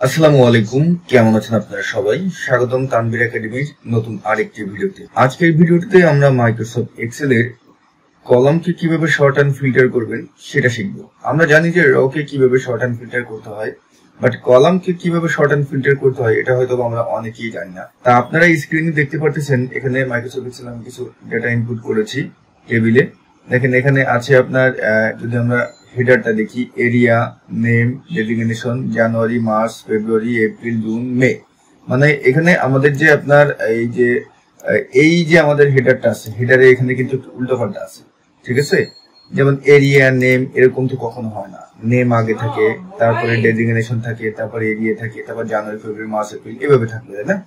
আসসালামু আলাইকুম, কেমন আছেন আপনারা সবাই? স্বাগতম তানভীর একাডেমির নতুন আরেকটি ভিডিওতে। আজকের ভিডিওটিতে আমরা মাইক্রোসফট এক্সেল এর কলামকে কিভাবে শর্ট অ্যান্ড ফিল্টার করবেন সেটা শিখব। আমরা জানি যে রকে কিভাবে শর্ট অ্যান্ড ফিল্টার করতে হয়, বাট কলামকে কিভাবে শর্ট অ্যান্ড ফিল্টার করতে হয় এটা হয়তো আমরা অনেকেই জানি না। তা আপনারা স্ক্রিনে দেখতে পাচ্ছেন, এখানে মাইক্রোসফট এক্সেল আমি কিছু ডেটা ইনপুট করেছি টেবিলে। দেখেন এখানে আছে আপনার, যদি আমরা হেডারটা দেখি, এরিয়া, নেম, ডেজিগনেশন, জানুয়ারি, মার্চ, ফেব্রুয়ারি, এপ্রিল, জুন, মে। মানে এখানে আমাদের যে আপনার এই যে আমাদের হেডারটা আছে, হেডারে এখানে কিন্তু উল্টো পাল্টা আছে, ঠিক আছে? যেমন এরিয়া, নেম এরকম তো কখনো হয় না। নেম আগে থাকে, তারপরে ডেজিগনেশন থাকে, তারপরে এরিয়া থাকে, তারপর জানুয়ারি, ফেব্রুয়ারি, মার্চ, এপ্রিল এভাবে থাকবে, তাই না?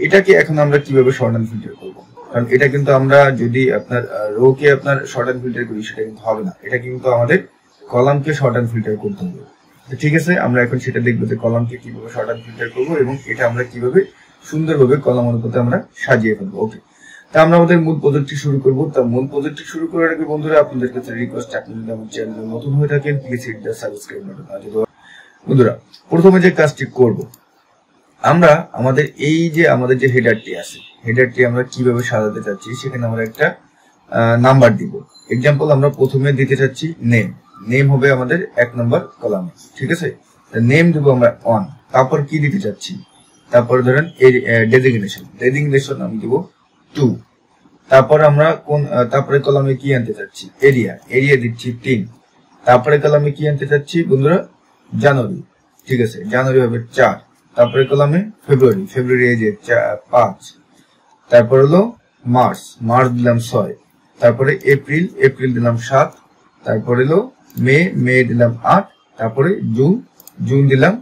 এটাকে এখন আমরা কিভাবে শর্ট অ্যান্ড ফিল্টার করবো? কারণ এটা কিন্তু আমরা যদি আপনার রো কে আপনার শর্ট অ্যান্ড ফিল্টার করি সেটা কিন্তু হবে না। এটা কিন্তু আমাদের কলামকে শর্ট অ্যান্ড ফিল্টার করতে হবে। ঠিক আছে, আমরা এখন সেটা দেখবো যে কলামকে কিভাবে শর্ট অ্যান্ড ফিল্টার করবো এবং এটা আমরা কিভাবে সুন্দরভাবে কলাম অনুপাতে আমরা সাজিয়ে ফেলবো। ওকে, তা আমরা আমাদের মূল প্রজেক্টটি শুরু করবো। তা মূল প্রজেক্টটি শুরু করার আগে বন্ধুরা আপনাদের কাছে রিকোয়েস্ট, আপনি যদি আমার চ্যানেলে নতুন হয়ে থাকেন please hit the subscribe button. বন্ধুরা, প্রথমে যে কাজটি করব, আমরা আমাদের যে হেডারটি আছে, হেডারটি আমরা কিভাবে সাজাতে চাচ্ছি সেখানে আমরা একটা নাম্বার দিব। এক্সাম্পল আমরা প্রথমে দিতে চাচ্ছি নেম। নেম হবে আমাদের 1 নম্বর কলামে, ঠিক আছে? নেম দেবো আমরা 1। তারপর কি দিতে চাচ্ছি, তারপর ধরেন ডেজিগনেশন আমি দেবো 2। তারপর আমরা তারপরে কলামে কি আনতে চাচ্ছি, এরিয়া দিচ্ছি 3। তারপরে কলামে কি আনতে চাচ্ছি বন্ধুরা, জানুয়ারি, ঠিক আছে? জানুয়ারি হবে 4। তারপরে কলামে ফেব্রুয়ারি এই যে 5। তারপর হলো মার্চ দিলাম 6। তারপরে এপ্রিল দিলাম 7। তারপরে হলো মে দিলাম 8। তারপরে জুন দিলাম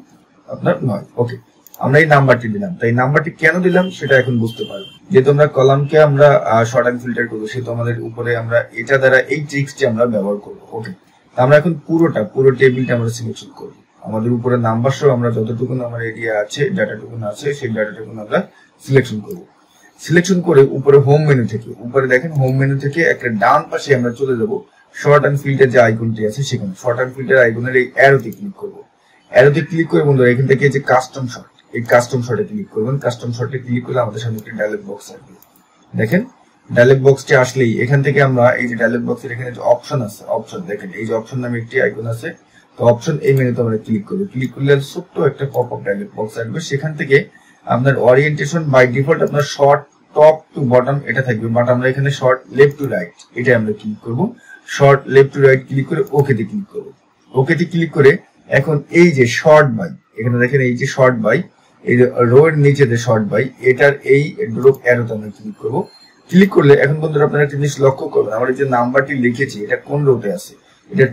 আপনার 9। ওকে, আমরা এই নাম্বারটি দিলাম। তাই নাম্বারটি কেন দিলাম সেটা এখন বুঝতে পারবো। যেহেতু আমরা কলামকে আমরা শর্ট অ্যান্ড ফিল্টার করবো, সেহেতু আমাদের উপরে আমরা এটা দ্বারা এই ট্রিক্সটি আমরা ব্যবহার করবো। ওকে, আমরা এখন পুরো টেবিলটা আমরা সিলেকশন করবো। আমাদের উপরে নাম্বার সহ আমরা যতটুকু আমার এরিয়া আছে, ডাটাটুকু আছে, সেই ডাটাটুকু আমরা সিলেকশন করবো। সিলেকশন করে উপরে হোম মেনু থেকে, উপরে দেখেন হোম মেনু থেকে একটা ডান পাশে আমরা চলে যাব শর্ট অ্যান্ড ফিল্টার যে আইকনটি আছে সেখানে। শর্ট অ্যান্ড ফিল্টার আইকনের এই অ্যারোতে ক্লিক করবো। অ্যারোতে ক্লিক করে বন্ধুরা এখান থেকে যে কাস্টম শর্ট, এই কাস্টম শর্টে ক্লিক করবেন। কাস্টম শর্টে ক্লিক করলে আমাদের সামনে একটা ডায়লগ বক্স আসবে। দেখেন ডায়লগ বক্সটি আসলেই এখান থেকে আমরা এই যে ডায়লগ বক্সের এখানে যে অপশন আছে, অপশন দেখেন এই যে অপশন নামে একটি আইকন আছে। তো অপশন এই মেনুতে আমরা ক্লিক করবো। ক্লিক করলে ছোট্ট একটা পপ আপ ডায়লগ বক্স আসবে। সেখান থেকে আপনার ওরিয়েন্টেশন বাই ডিফল্ট আপনার শর্ট টপ টু বটম এটা থাকবে, বাট আমরা এখানে শর্ট লেফট টু রাইট এটা আমরা ক্লিক করবো। Short left to right click করে ওকেতে ক্লিক করবো। ওকেতে ক্লিক করে এখন এই যে শর্ট বাই, এখানে দেখেন এই যে শর্ট বাই, এই রো এর নিচে যে শর্ট বাই, এটার এই ড্রপ অ্যারোতে আমরা ক্লিক করবো। ক্লিক করলে এখন বন্ধুরা আপনারা একটা জিনিস লক্ষ্য করবেন, আমরা যে নাম্বারটি লিখেছি এটা কোন রোতে আছে, এটা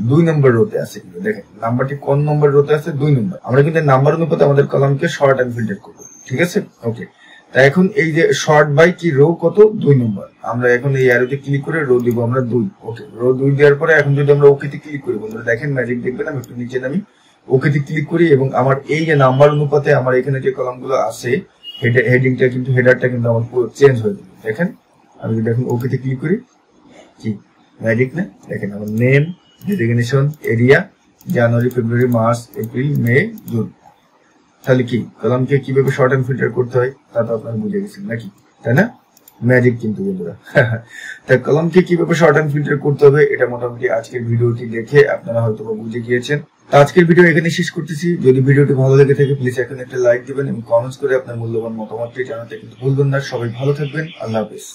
2 নম্বর রোতে আছে। দেখেন নাম্বারটি কোন নম্বর রোতে আছে, 2 নম্বর। আমরা কিন্তু নাম্বার অনুপাতে আমাদের কলামকে শর্ট অ্যান্ড ফিল্টার করবো, ঠিক আছে? ওকে, তা এখন এই যে শর্ট বাই কি রো কত, 2 নম্বর। আমরা এখন এই অ্যারোতে ক্লিক করে রো দিব আমরা 2। ওকে, রো 2 দেওয়ার পরে এখন যদি আমরা ওকেতে ক্লিক করি বন্ধুরা দেখেন ম্যাজিক দেখবেন, আমি একটু নিচে নামি, ওকেতে ক্লিক করি এবং আমার এই যে নাম্বার অনুপাতে আমার এখানে যে কলামগুলো আছে হেডিংটা কিন্তু হেডারটা কিন্তু আমার পুরো চেঞ্জ হয়ে যাবে। দেখেন আমি যদি এখন ওকেতে ক্লিক করি, কি ম্যাজিক না? দেখেন আমার নেম, ডেজিগনেশন, এরিয়া, জানুয়ারি, ফেব্রুয়ারি, মার্চ, এপ্রিল, মে, জুন। তাহলে কি কলামকে কিভাবে শর্ট অ্যান্ড ফিল্টার করতে হয় তা তো আপনারা বুঝে গেছেন নাকি, তাই না? ম্যাজিক কিন্তু বন্ধুরা। তাই কলামকে কিভাবে শর্ট অ্যান্ড ফিল্টার করতে হবে এটা মোটামুটি আজকের ভিডিওটি দেখে আপনারা হয়তো বুঝে গিয়েছেন। আজকের ভিডিও এখানে শেষ করতেছি। যদি ভিডিওটি ভালো লেগে থাকে প্লিজ এখন একটা লাইক দিবেন এবং কমেন্টস করে আপনার মূল্যবান মতামতটি জানাতে কিন্তু ভুলবেন না। সবাই ভালো থাকবেন, আল্লাহ হাফেজ।